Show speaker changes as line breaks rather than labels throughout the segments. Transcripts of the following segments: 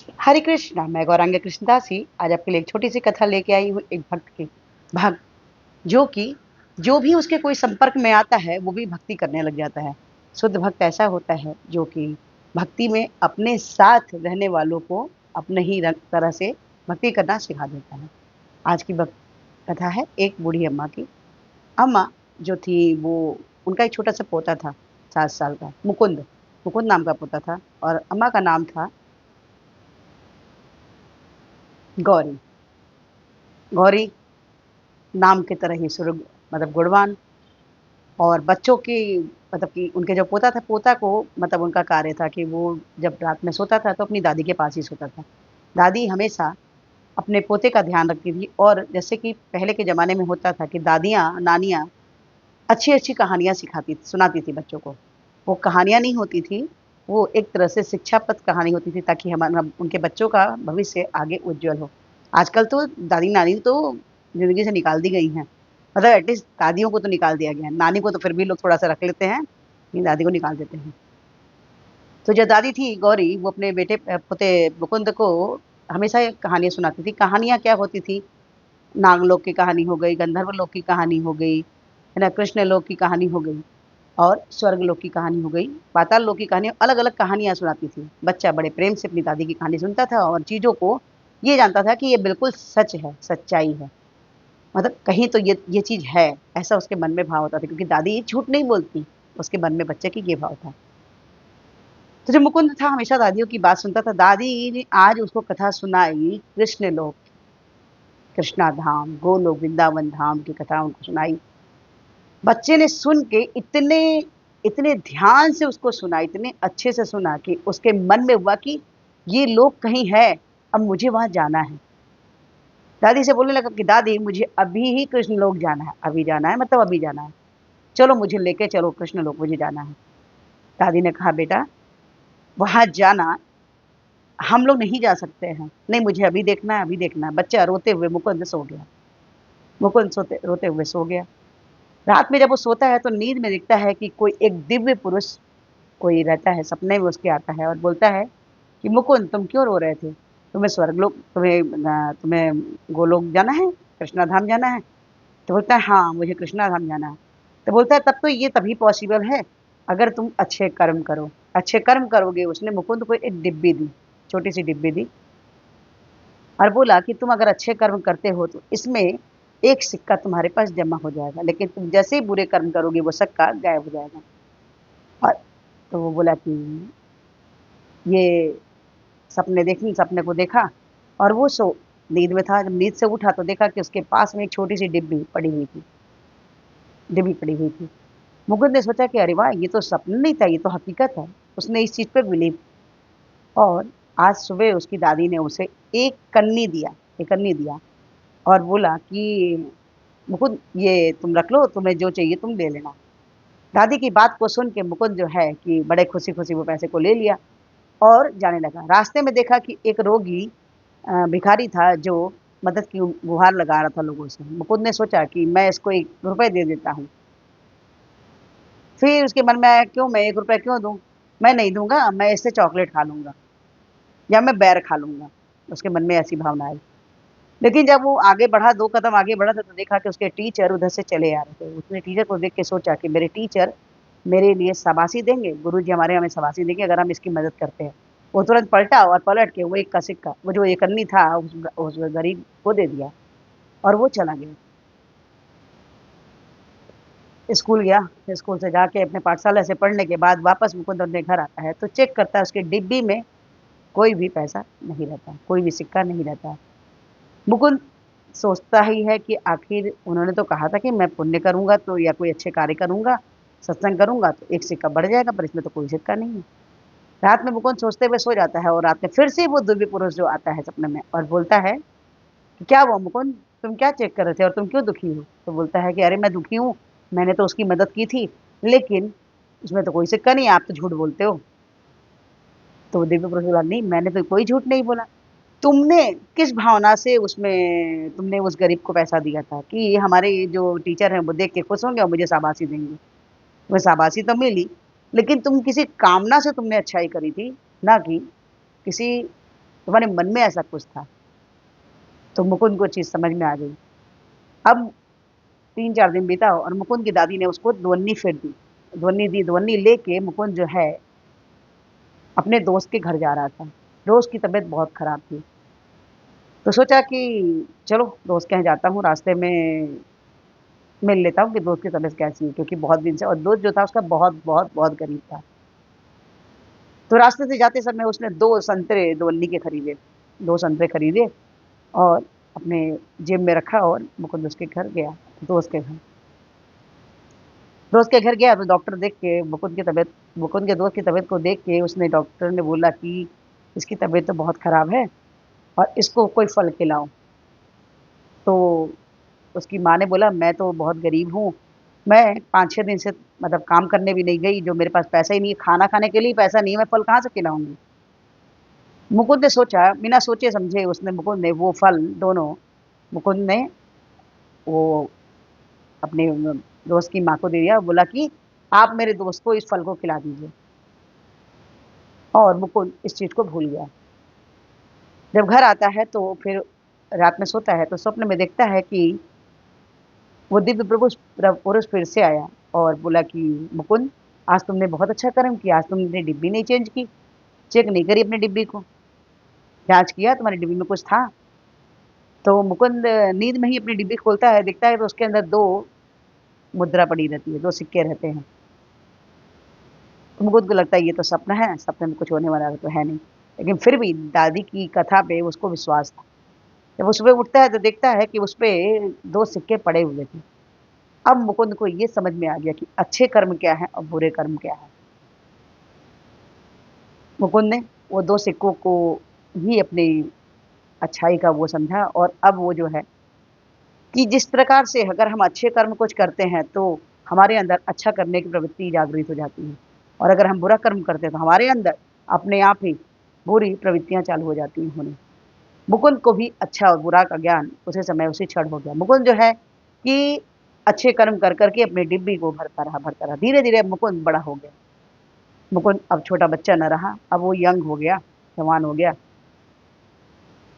हरे कृष्णा, मैं गौरांग कृष्णदासी आज आपके लिए एक छोटी सी कथा लेके आई हूँ एक भक्त की। भक्त जो कि जो भी उसके कोई संपर्क में आता है वो भी भक्ति करने लग जाता है। शुद्ध भक्त ऐसा होता है जो कि भक्ति में अपने साथ रहने वालों को अपने ही तरह से भक्ति करना सिखा देता है। आज की भक्त कथा है एक बूढ़ी अम्मा की। अम्मा जो थी वो उनका एक छोटा सा पोता था, 7 साल का मुकुंद। मुकुंद नाम का पोता था और अम्मा का नाम था गौरी। गौरी नाम की तरह ही सुर्ग मतलब गुणवान। और बच्चों की मतलब कि उनके जो पोता था, पोता को मतलब उनका कार्य था कि वो जब रात में सोता था तो अपनी दादी के पास ही सोता था। दादी हमेशा अपने पोते का ध्यान रखती थी और जैसे कि पहले के ज़माने में होता था कि दादियाँ, नानियाँ अच्छी-अच्छी कहानियाँ सुनाती थी बच्चों को। वो कहानियाँ नहीं होती थी, वो एक तरह से शिक्षाप्रद कहानी होती थी ताकि हमारा उनके बच्चों का भविष्य आगे उज्ज्वल हो। आजकल तो दादी-नानी तो ज़िंदगी से निकाल दी गई हैं। मतलब एटलीस्ट दादियों को तो निकाल दिया गया है, नानी को तो फिर भी लोग थोड़ा-सा रख लेते हैं, लेकिन दादी को निकाल देते हैं। तो जो दादी थी गौरी, वो अपने बेटे पोते मुकुंद को हमेशा ये कहानियाँ सुनाती थी। कहानियाँ क्या होती थी, नागलोक की कहानी हो गई, गंधर्व लोक की कहानी हो गई, है ना? कृष्ण लोक की कहानी हो गई। और स्वर्गलोक की कहानी हो गई, पाताल लोक की कहानी, अलग-अलग कहानियाँ सुनाती थी। बच्चा बड़े प्रेम से अपनी दादी की कहानी सुनता था और चीज़ों को ये जानता था कि ये बिल्कुल सच है, सच्चाई है। मतलब कहीं तो ये चीज़ है, ऐसा उसके मन में भाव होता था क्योंकि दादी झूठ नहीं बोलती, उसके मन में बच्चे की ये भाव था। तो जो मुकुंद था हमेशा दादियों की बात सुनता था। दादी ने आज उसको कथा सुनाई कृष्ण लोक, कृष्णा धाम, गोलोक, वृंदावन धाम की कथा उनको सुनाई। बच्चे ने सुन के इतने इतने ध्यान से उसको सुना, इतने अच्छे से सुना कि उसके मन में हुआ कि ये लोक कहीं है, अब मुझे वहाँ जाना है। दादी से बोलने लगा कि दादी मुझे अभी ही कृष्ण लोक जाना है, अभी जाना है मतलब अभी जाना है। चलो मुझे लेके चलो कृष्ण लोक मुझे जाना है। दादी ने कहा बेटा वहाँ जाना हम लोग नहीं जा सकते हैं। नहीं मुझे अभी देखना है, अभी देखना है। बच्चा रोते हुए मुकुंद सो गया। मुकुंद सोते रोते हुए सो गया। रात में जब वो सोता है तो नींद में दिखता है कि कोई एक दिव्य पुरुष कोई रहता है, सपने में उसके आता है और बोलता है कि मुकुंद तुम क्यों रो रहे थे? तुम्हें स्वर्गलोक तुम्हें गोलोक जाना है? कृष्णा धाम जाना है? तो बोलता है हाँ, मुझे कृष्णा धाम जाना है। तो बोलता है तब तो ये तभी पॉसिबल है अगर तुम अच्छे कर्म करो। अच्छे कर्म करोगे उसने मुकुंद को एक डिब्बी दी, छोटी-सी डिब्बी दी और बोला कि तुम अगर अच्छे कर्म करते हो तो इसमें एक सिक्का तुम्हारे पास जमा हो जाएगा, लेकिन तुम जैसे ही बुरे कर्म करोगे वो सिक्का गायब हो जाएगा। और तो वो बोला कि ये सपने को देखा और वो नींद में था। जब नींद से उठा तो देखा कि उसके पास में एक छोटी-सी डिब्बी पड़ी हुई थी। मुकुंद ने सोचा कि अरे वाह! ये तो सपना नहीं था, ये तो हकीकत है। उसने इस चीज़ पे बिलीव और आज सुबह उसकी दादी ने उसे एक कन्नी दिया और बोला कि मुकुंद ये तुम रख लो, तुम्हें जो चाहिए तुम ले लेना। दादी की बात को सुन के मुकुंद जो है कि बड़े खुशी-खुशी वो पैसे को ले लिया और जाने लगा। रास्ते में देखा कि एक रोगी भिखारी था जो मदद की गुहार लगा रहा था लोगों से। मुकुंद ने सोचा कि मैं इसको ₹1 दे देता हूँ। फिर उसके मन में आया क्यों मैं ₹1 क्यों दूँ? मैं नहीं दूँगा, मैं इससे चॉकलेट खा लूँगा या मैं बेर खा लूँगा। उसके मन में ऐसी भावना आई। लेकिन जब वो आगे बढ़ा 2 कदम आगे बढ़ा तो देखा कि उसके टीचर उधर से चले आ रहे थे। उसने टीचर को देख के सोचा कि मेरे टीचर मेरे लिए शाबाशी देंगे, गुरुजी हमारे हमें शाबाशी देंगे अगर हम इसकी मदद करते हैं। वो तुरंत पलटा और पलट के वो 1 का सिक्का, वो जो एक अन्नी था उस गरीब को दे दिया और वो चला गया। स्कूल गया, स्कूल से जाके अपने पाठशाला से पढ़ने के बाद वापस मुकुंद अपने घर आता है तो चेक करता है उसकी डिब्बी में कोई भी पैसा नहीं रहता, कोई भी सिक्का नहीं रहता। मुकुंद सोचता ही है कि आखिर उन्होंने तो कहा था कि मैं पुण्य करूँगा तो या कोई अच्छे कार्य करूँगा, सत्संग करूँगा तो एक सिक्का बढ़ जाएगा पर इसमें तो कोई सिक्का नहीं है। रात में मुकुंद सोचते हुए सो जाता है और रात में फिर से वो दिव्य पुरुष जो आता है सपने में और बोलता है कि क्या हुआ मुकुंद तुम क्या चेक कर रहे थे और तुम क्यों दुखी हो? तो बोलता है कि अरे मैं दुखी हूँ, मैंने तो उसकी मदद की थी, लेकिन उसमें तो कोई सिक्का नहीं है, आप तो झूठ बोलते हो। तो दिव्य पुरुष बोला नहीं मैंने तो कोई झूठ नहीं बोला। तुमने किस भावना से उसमें तुमने उस गरीब को पैसा दिया था कि हमारे जो टीचर हैं वो देख के खुश होंगे और मुझे शाबाशी देंगे। तुम्हें शाबाशी तो मिली, लेकिन तुम किसी कामना से तुमने अच्छाई करी थी, ना कि किसी तुम्हारे मन में ऐसा कुछ था। तो मुकुंद को चीज़ समझ में आ गई। अब 3-4 दिन बीता और मुकुंद की दादी ने उसको दुवन्नी फिर दी। दुवन्नी दी, दुवन्नी लेके मुकुंद जो है अपने दोस्त के घर जा रहा था। दोस्त की तबीयत बहुत खराब थी। तो सोचा कि चलो दोस्त के यहाँ जाता हूँ, रास्ते में मिल लेता हूँ कि दोस्त की तबीयत कैसी है, क्योंकि बहुत दिन से, और दोस्त जो था उसका बहुत बहुत बहुत गरीब था। तो रास्ते से जाते समय उसने 2 संतरे दुवन्नी के खरीदे। 2 संतरे खरीदे और अपने जेब में रखा और मुकुंद उसके घर गया, दोस्त के घर। दोस्त के घर गया तो डॉक्टर देख के मुकुंद के दोस्त की तबीयत को देख के उसने डॉक्टर ने बोला कि इसकी तबीयत तो बहुत खराब है और इसको कोई फल खिलाओ। तो उसकी माँ ने बोला मैं तो बहुत गरीब हूँ, मैं 5-6 दिन से मतलब काम करने भी नहीं गई, जो मेरे पास पैसा ही नहीं है, खाना खाने के लिए पैसा नहीं है, मैं फल कहाँ से खिलाऊँगी? मुकुंद ने सोचा, बिना सोचे समझे मुकुंद ने वो फल दोनों मुकुंद ने वो अपने दोस्त की माँ को दे दिया, बोला कि आप मेरे दोस्त को इस फल को खिला दीजिए। और मुकुंद इस चीज़ को भूल गया। जब घर आता है तो फिर रात में सोता है तो स्वप्न में देखता है कि वो दिव्य पुरुष फिर से आया और बोला कि मुकुंद, आज तुमने बहुत अच्छा कर्म किया, आज तुमने डिब्बी नहीं चेंज की, चेक नहीं करी अपनी डिब्बी को, जाँच किया तुम्हारी डिब्बी में कुछ था? तो मुकुंद नींद में ही अपनी डिब्बी खोलता है, देखता है तो उसके अंदर 2 मुद्रा पड़ी रहती है, 2 सिक्के रहते हैं। तो मुकुंद को लगता है ये तो सपना है, सपने में कुछ होने वाला तो है नहीं। लेकिन फिर भी दादी की कथा पे उसको विश्वास था। जब वो सुबह उठता है तो देखता है कि उसपे 2 सिक्के पड़े हुए थे। अब मुकुंद को ये समझ में आ गया कि अच्छे कर्म क्या हैं और बुरे कर्म क्या हैं। मुकुंद ने वो 2 सिक्कों को ही अपनी अच्छाई का वो समझा और अब वो जो है कि जिस प्रकार से अगर हम अच्छे कर्म कुछ करते हैं तो हमारे अंदर अच्छा करने की प्रवृत्ति जागृत हो जाती है, और अगर हम बुरा कर्म करते हैं तो हमारे अंदर अपने आप ही बुरी प्रवृत्तियां चालू हो जाती हैं होने। मुकुंद को भी अच्छा और बुरा का ज्ञान उसी समय उसी क्षण हो गया। मुकुंद जो है कि अच्छे कर्म कर करके अपनी डिब्बी को भरता रहा। धीरे धीरे मुकुंद बड़ा हो गया। मुकुंद अब छोटा बच्चा न रहा, अब वो यंग हो गया, जवान हो गया।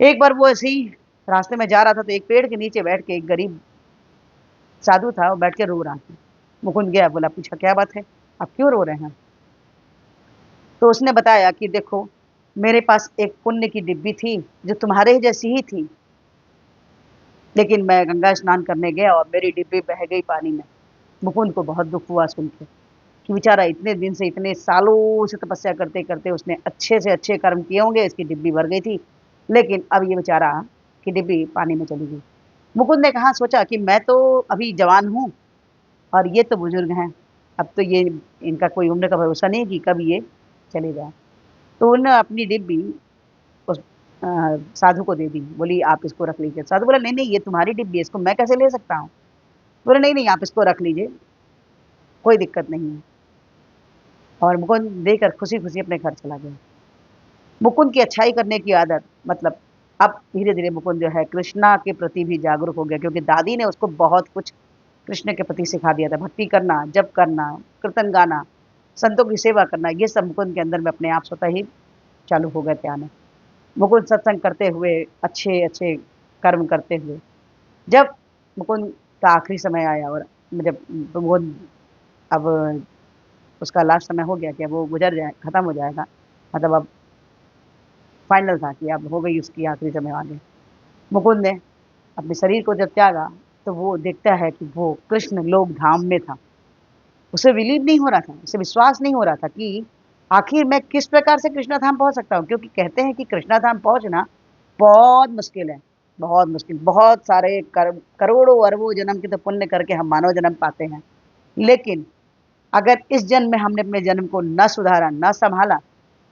एक बार वो ऐसे ही रास्ते में जा रहा था तो एक पेड़ के नीचे बैठ के एक गरीब साधु था, वो बैठ के रो रहा था। मुकुंद गया, बोला, पूछा क्या बात है, आप क्यों रो रहे हैं? तो उसने बताया कि देखो, मेरे पास एक पुण्य की डिब्बी थी जो तुम्हारे ही जैसी ही थी, लेकिन मैं गंगा स्नान करने गया और मेरी डिब्बी बह गई पानी में। मुकुंद को बहुत दुख हुआ सुन के कि बेचारा इतने दिन से, इतने सालों से तपस्या करते करते उसने अच्छे से अच्छे कर्म किए होंगे, इसकी डिब्बी भर गई थी, लेकिन अब ये बेचारा की डिब्बी पानी में चली गई। मुकुंद ने कहा, सोचा कि मैं तो अभी जवान हूँ और ये तो बुजुर्ग हैं, अब तो ये इनका कोई उम्र का भरोसा नहीं कि कब ये चले जाए। तो उन्होंने अपनी डिब्बी उस साधु को दे दी, बोली आप इसको रख लीजिए। साधु बोला, नहीं नहीं, ये तुम्हारी डिब्बी है, इसको मैं कैसे ले सकता हूँ? बोले, नहीं नहीं, आप इसको रख लीजिए, कोई दिक्कत नहीं है। और मुकुंद देकर खुशी खुशी अपने घर चला गया। मुकुंद की अच्छाई करने की आदत, मतलब अब धीरे धीरे मुकुंद जो है कृष्णा के प्रति भी जागरूक हो गया, क्योंकि दादी ने उसको बहुत कुछ कृष्ण के प्रति सिखा दिया था। भक्ति करना, जप करना, कीर्तन गाना, संतों की सेवा करना, ये सब मुकुंद के अंदर में अपने आप स्वतः ही चालू हो गए थे आने। मुकुंद सत्संग करते हुए, अच्छे अच्छे कर्म करते हुए, जब मुकुंद का आखिरी समय आया और जब मुकुंद अब उसका लास्ट समय हो गया कि अब वो गुजर जाए, खत्म हो जाएगा, मतलब अब फाइनल था कि अब हो गई उसकी आखिरी समय आ गई। मुकुंद ने अपने शरीर को जब त्यागा तो वो देखता है कि वो कृष्ण लोक धाम में था। उसे बिलीव नहीं हो रहा था, उसे विश्वास नहीं हो रहा था कि आखिर मैं किस प्रकार से कृष्णा धाम पहुँच सकता हूँ, क्योंकि कहते हैं कि कृष्णा धाम पहुँचना बहुत मुश्किल है, बहुत मुश्किल। बहुत सारे करोड़ों अरबों जन्म के तो पुण्य करके हम मानव जन्म पाते हैं। लेकिन अगर इस जन्म में हमने अपने जन्म को न सुधारा, न सँभाला,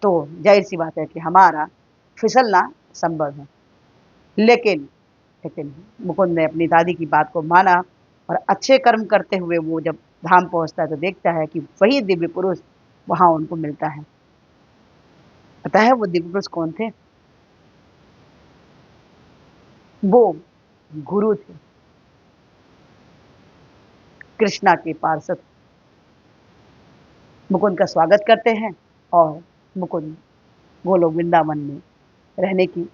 तो ज़ाहिर-सी बात है कि हमारा फिसलना संभव है। लेकिन लेकिन मुकुंद ने अपनी दादी की बात को माना और अच्छे कर्म करते हुए वो जब धाम पहुँचता है तो देखता है कि वही दिव्य पुरुष वहाँ उनको मिलता है। पता है वो दिव्य पुरुष कौन थे? वो गुरु थे, कृष्णा के पार्षद। मुकुंद का स्वागत करते हैं और मुकुंद गोलोक वृंदावन में रहने की,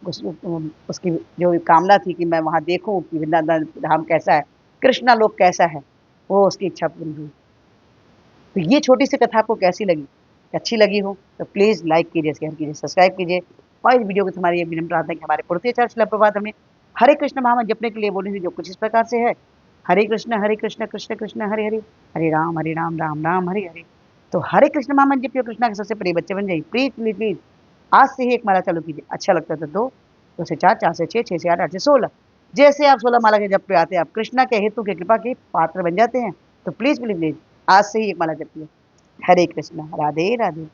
उसकी जो कामना थी कि मैं वहाँ देखूँ कि वृंदावन धाम कैसा है, कृष्णा लोक कैसा है, वो उसकी इच्छा पूरी हुई। तो ये छोटी-सी कथा आपको कैसी लगी? अच्छी लगी हो तो प्लीज़ लाइक कीजिए, शेयर कीजिए, सब्सक्राइब कीजिए और इस वीडियो को तुम्हारी ये विनम्र प्रार्थना है कि हमारे पुरखी चर्च प्रभात हमें हरे कृष्ण महामंत्र जपने के लिए बोली थी, जो कुछ इस प्रकार से है, हरे कृष्ण, कृष्ण कृष्ण, हरे हरे, हरे राम, राम राम, हरे हरे। तो हरे कृष्ण महामंत्र जपियो, कृष्णा के सबसे प्रिय बच्चे बन जाइए। प्लीज़, प्लीज़, प्लीज़ आज से ही एक माला चालू कीजिए। अच्छा लगता है तो 2, 2 से 4, 4 से 6, 6 से 8, 8 से 16। जैसे आप 16 माला के जप पे आते हैं, आप कृष्णा के हेतु के कृपा के पात्र बन जाते हैं। तो प्लीज़, प्लीज़, प्लीज़ आज से ही एक माला जपिए। हरे कृष्णा, राधे राधे।